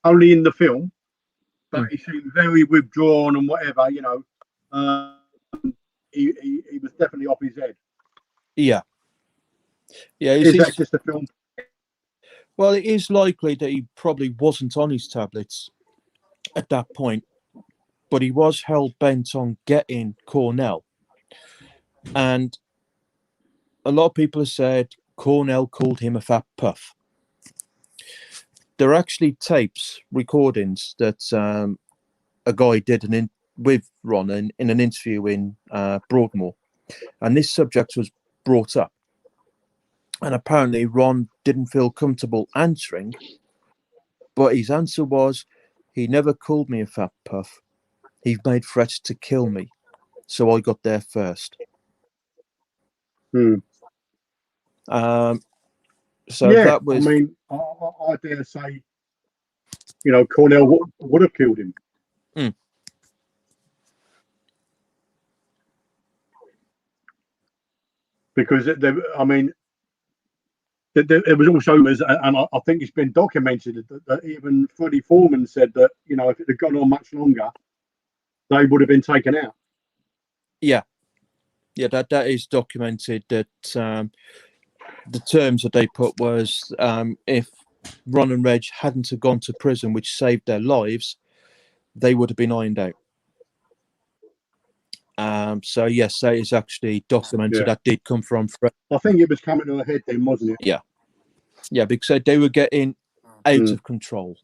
only in the film, but he seemed very withdrawn and whatever, you know. He was definitely off his head. Yeah. Yeah. Is that just a film? Well, it is likely that he probably wasn't on his tablets at that point, but he was hell bent on getting Cornell. And a lot of people have said Cornell called him a fat puff. There are actually tapes, recordings that a guy did with Ron in an interview in Broadmoor. And this subject was brought up. And apparently Ron didn't feel comfortable answering, but his answer was, he never called me a fat puff. He made threats to kill me. So I got there first. So yeah, that was... I mean, I dare say, you know, Cornell would have killed him. Because, I mean, it was also, and I think it's been documented that even Freddie Foreman said that, you know, if it had gone on much longer, they would have been taken out. Yeah. Yeah, that is documented that the terms that they put was if Ron and Reg hadn't have gone to prison, which saved their lives, they would have been ironed out. So yes, that is actually documented. Yeah. That did come from Fred. I think it was coming to a head then, wasn't it? Yeah. Yeah, because they were getting out of control.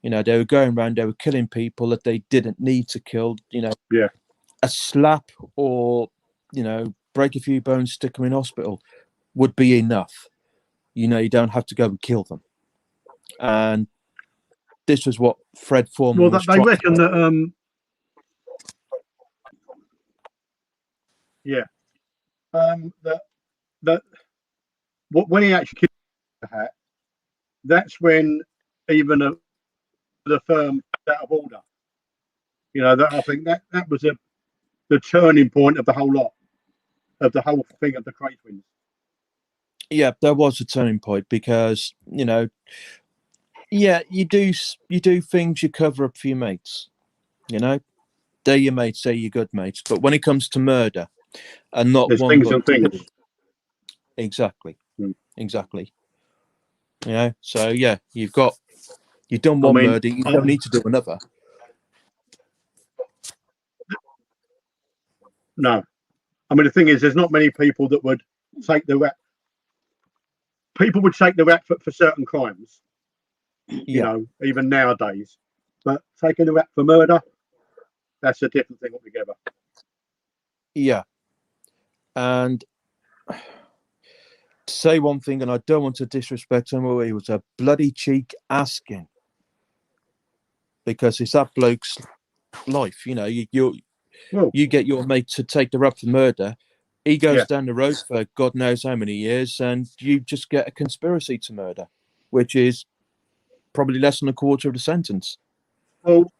You know, they were going around, they were killing people that they didn't need to kill. You know, yeah, a slap or, you know, break a few bones, stick them in hospital would be enough. You know, you don't have to go and kill them. And this was what Fred Foreman was they trying reckon to that that when he actually killed the hat, that's when even the firm was out of order. You know, that I think that was the turning point of the whole lot, of the whole thing of the Kray Twins. Yeah, there was a turning point because, you know, yeah, you do things, you cover up for your mates. You know, they're your mates, they're your good mates. But when it comes to murder, and not There's one things but and things. two, exactly, Mm. exactly. You know, so yeah, you've done one murder, you don't need to do another. No, I mean the thing is, there's not many people that would take the rap. People would take the rap for certain crimes, you know, even nowadays. But taking the rap for murder, that's a different thing altogether. Yeah. And to say one thing, and I don't want to disrespect him, he was a bloody cheek asking. Because it's that bloke's life, you know, you get your mate to take the rap for murder. He goes down the road for God knows how many years, and you just get a conspiracy to murder, which is probably less than a quarter of the sentence. Well,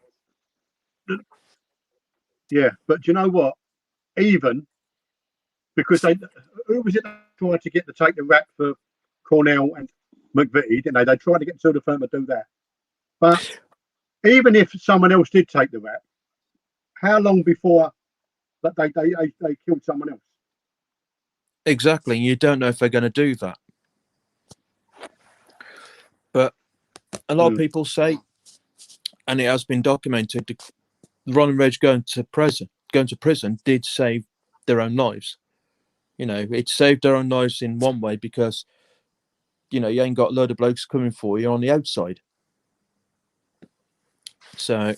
yeah, but do you know what? Even because who was it that tried to get to take the rap for Cornell and McVitie, didn't they? They tried to get to the firm to do that. But even if someone else did take the rap, how long before that they killed someone else? Exactly. You don't know if they're going to do that. But a lot of people say, and it has been documented, Ron and Reg going to prison did save their own lives. You know, it saved their own lives in one way because, you know, you ain't got a load of blokes coming for you on the outside. So,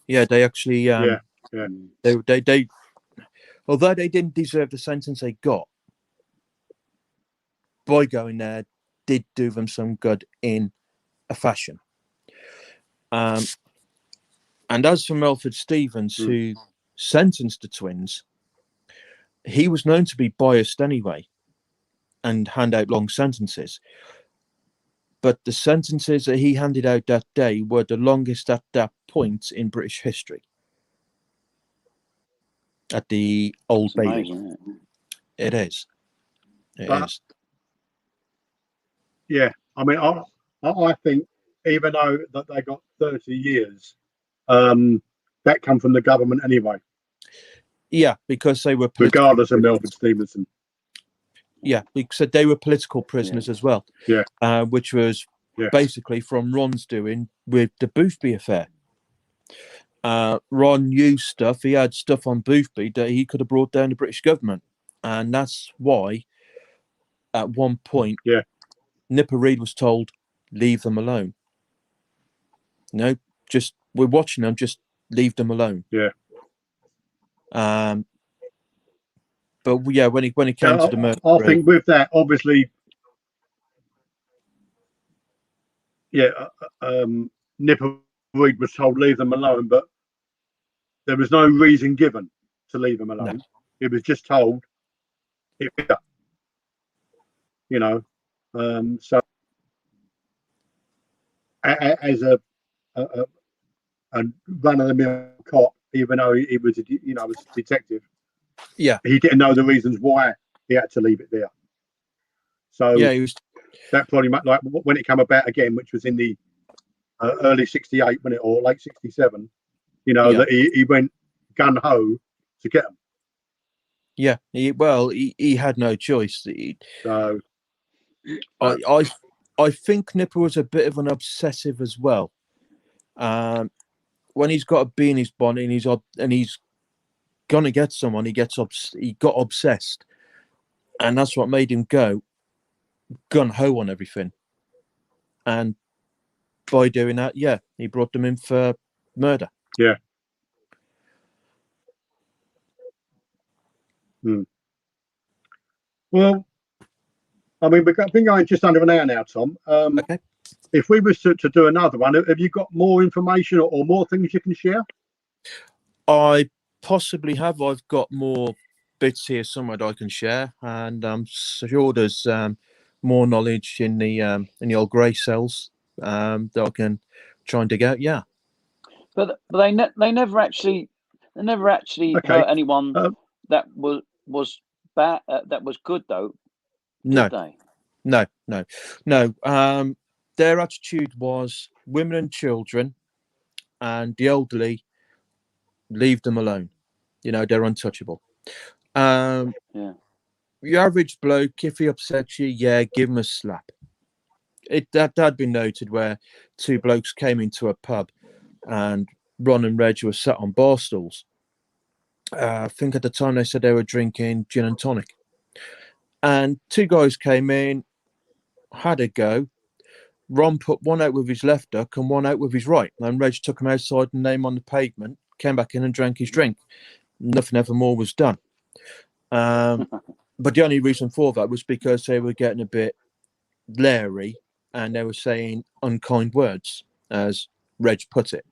yeah, they actually, they although they didn't deserve the sentence they got, by going there did do them some good in a fashion. And as for Melford Stevens, who sentenced the twins, he was known to be biased anyway and hand out long sentences. But the sentences that he handed out that day were the longest at that point in British history. At the Old Bailey. It is. It is. Yeah, I mean, I think even though that they got 30 years, that come from the government anyway. Yeah, because they were regardless of Melford Stevenson. Yeah, because they were political prisoners as well. Yeah, which was basically from Ron's doing with the Boothby affair. Ron used stuff. He had stuff on Boothby that he could have brought down the British government, and that's why, at one point, Nipper Read was told, "Leave them alone." No, just we're watching them. Just leave them alone. Yeah. But yeah, when it came to the murder, I think with that, obviously, Nipper Read was told leave them alone, but there was no reason given to leave them alone. No. It was just told, you know. So as a run-of-the-mill cop, even though he was, was a detective, he didn't know the reasons why he had to leave it there. So he was. That probably like when it came about again, which was in the early '68, or late '67. That he went gun ho to get them. Yeah, he had no choice. So I think Nipper was a bit of an obsessive as well. When he's got a bee in his bonnet and he's gonna get someone, he got obsessed, and that's what made him go gun ho on everything. And by doing that, he brought them in for murder. Yeah. Well, I mean, we've been going just under an hour now, Tom. Okay. If we was to do another one, have you got more information or more things you can share? I possibly have. I've got more bits here somewhere that I can share, and I'm sure there's more knowledge in the old grey cells that I can try and dig out. Yeah, but they never actually Okay. hurt anyone that was bad, that was good though. no, Did they? no. Their attitude was women and children and the elderly, leave them alone. You know, they're untouchable. Yeah. Your average bloke, if he upsets you, yeah, give him a slap. That had been noted where two blokes came into a pub and Ron and Reg were sat on bar stools. I think at the time they said they were drinking gin and tonic. And two guys came in, had a go. Ron put one out with his left duck and one out with his right. And Reg took him outside and named on the pavement, came back in and drank his drink. Nothing ever more was done. But the only reason for that was because they were getting a bit leery and they were saying unkind words, as Reg put it.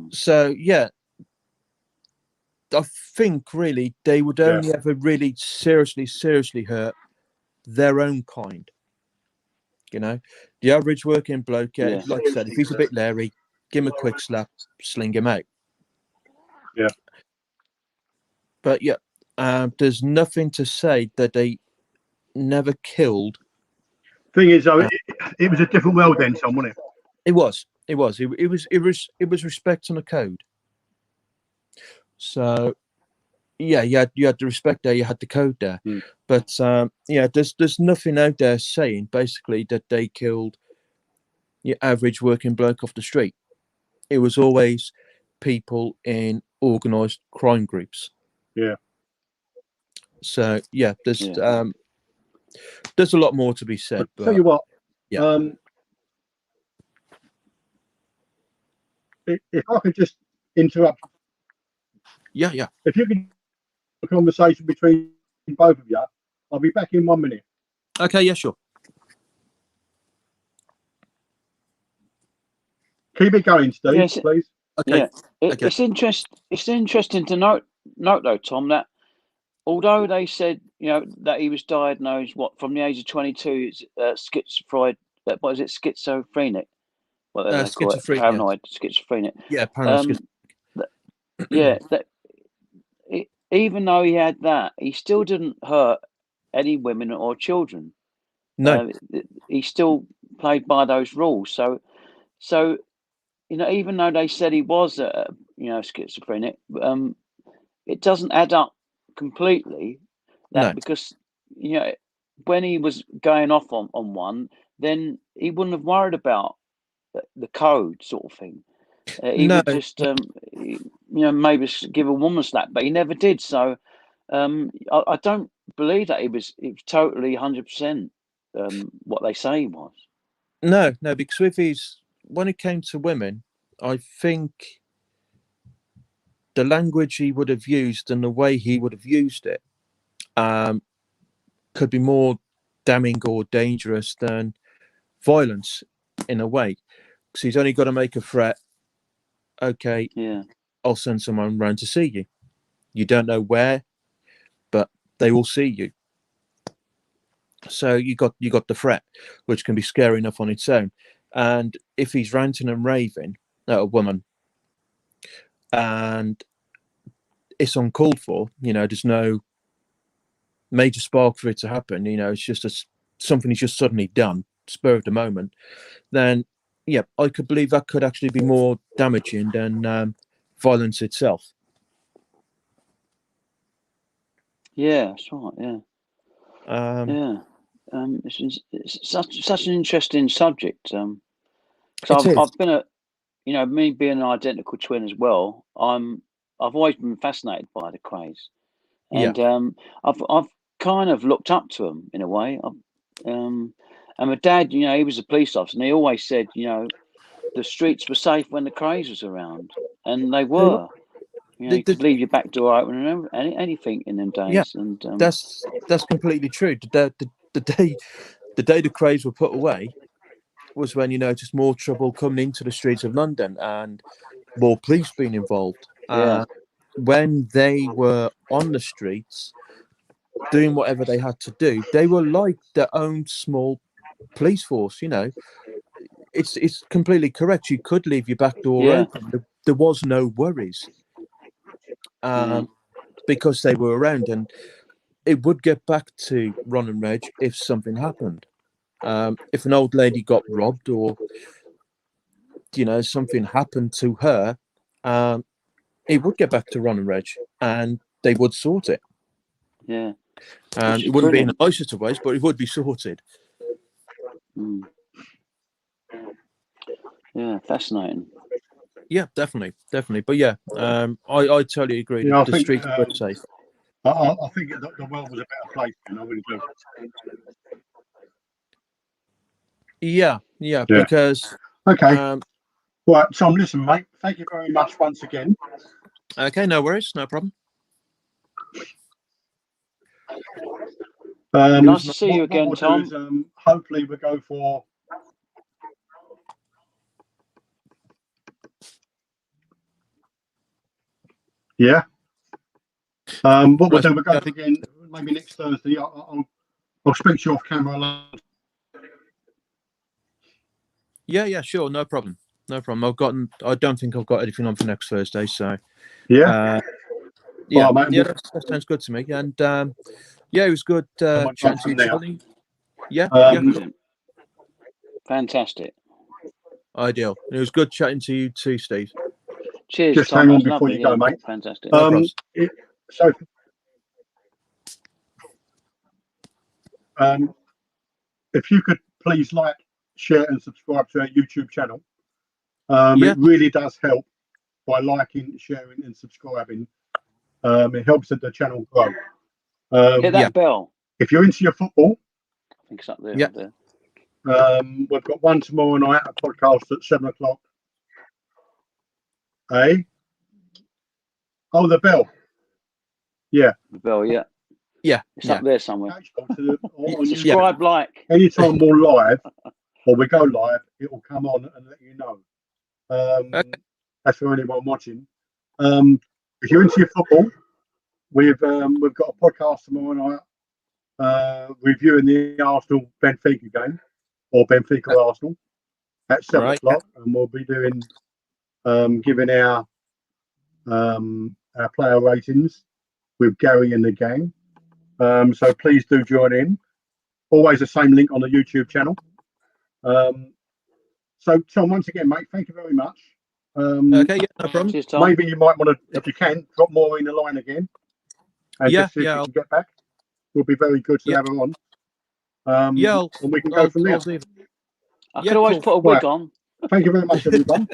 So, yeah, I think really they would only ever really seriously hurt their own kind. You know, the average working bloke, like I said, if he's a bit leery, give him a quick slap, sling him out. Yeah. But yeah, there's nothing to say that they never killed. Thing is, though, it was a different world then, Tom, wasn't it? It was. It was respect and a code. So, yeah, you had the respect there, you had the code there. But yeah, there's nothing out there saying basically that they killed your average working bloke off the street. It was always people in organised crime groups. Yeah. So yeah, there's a lot more to be said. But tell you what, yeah. If I could just interrupt. Yeah. If you can have a conversation between both of you, I'll be back in 1 minute. Okay, yeah, sure. Keep it going, Steve, please. Okay. Yeah. It's interesting to note though, Tom, that although they said, you know, that he was diagnosed from the age of 22, schizophrenic. What is it? Schizophrenic. What they call it? Paranoid schizophrenic. Yeah, paranoid schizophrenic. Even though he had that, he still didn't hurt any women or children. No, he still played by those rules. So you know, even though they said he was, schizophrenic, it doesn't add up completely. Because you know, when he was going off on one, then he wouldn't have worried about the code sort of thing. He would just, maybe give a woman a slap, but he never did. So I don't believe that it was totally 100% what they say he was. No, because when it came to women, I think the language he would have used and the way he would have used it could be more damning or dangerous than violence in a way. Because he's only got to make a threat. Okay, I'll send someone round to see you. You don't know where, but they will see you. So you got the threat, which can be scary enough on its own. And if he's ranting and raving at a woman, and it's uncalled for, you know, there's no major spark for it to happen. You know, it's just something he's just suddenly done, spur of the moment. Then, yeah, I could believe that could actually be more damaging than violence itself. Yeah, that's right. Yeah. It's such an interesting subject. Because I've been me being an identical twin as well. I've always been fascinated by the Krays, and I've kind of looked up to them in a way. And my dad, you know, he was a police officer, and he always said, you know, the streets were safe when the Krays was around, and they were. You could leave your back door open and anything in them days. Yeah, and that's completely true. The day the Krays were put away was when you noticed more trouble coming into the streets of London and more police being involved. Yeah. When they were on the streets doing whatever they had to do, they were like their own small police force. It's completely correct. You could leave your back door open. There was no worries because they were around, and it would get back to Ron and Reg if something happened. If an old lady got robbed or something happened to her, it would get back to Ron and Reg, and they would sort it. Yeah. It wouldn't be in the nicest of ways, but it would be sorted. Yeah, fascinating. Yeah, definitely. But yeah, I totally agree. Yeah, the streets were safe. I think the world was a better place, I really do. Yeah, because okay. Right, Tom, listen, mate. Thank you very much once again. Okay, no worries, no problem. Nice to see you again, Tom. Is, hopefully we'll go for what we'll do, we'll go again maybe next Thursday. I'll speak to you off camera. Yeah, sure, no problem. I don't think I've got anything on for next Thursday, so yeah. That sounds good to me. And it was good chatting to you, Charlie. Yeah. Fantastic. Ideal. It was good chatting to you too, Steve. Cheers, just Tom. hang on before you go, mate. Fantastic. If you could please like, share and subscribe to our YouTube channel. It really does help by liking, sharing and subscribing. It helps the channel grow. Hit that bell. If you're into your football, I think it's up there. Up there. We've got one tomorrow night, a podcast at 7:00. Oh, the bell. Yeah. The bell, yeah. It's up there somewhere. Subscribe, like. Anytime we're live or we go live, it will come on and let you know. That's for anyone watching. If you're into your football, we've got a podcast tomorrow night reviewing the Arsenal Benfica game, or Benfica Arsenal, at 7:00, and we'll be doing giving our player ratings with Gary and the gang. So please do join in. Always the same link on the YouTube channel. So Tom, once again, mate, thank you very much. No problem. Cheers, Tom. Maybe you might want to, if you can, drop more in the line again. And just see if you can get back. Will be very good to have her on. And we can go from there. I could always put a wig on. Thank you very much, everyone.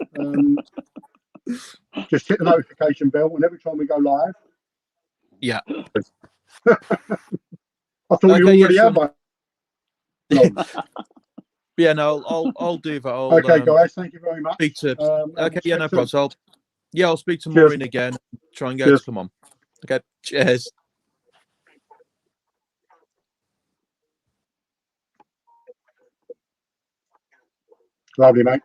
Just hit the notification bell, and every time we go live. Yeah. I thought you already had one. I'll do that. Okay, guys, thank you very much. Speak to no problem. I'll speak to Maureen again. Try and get her to come on. Okay, cheers. Lovely, mate.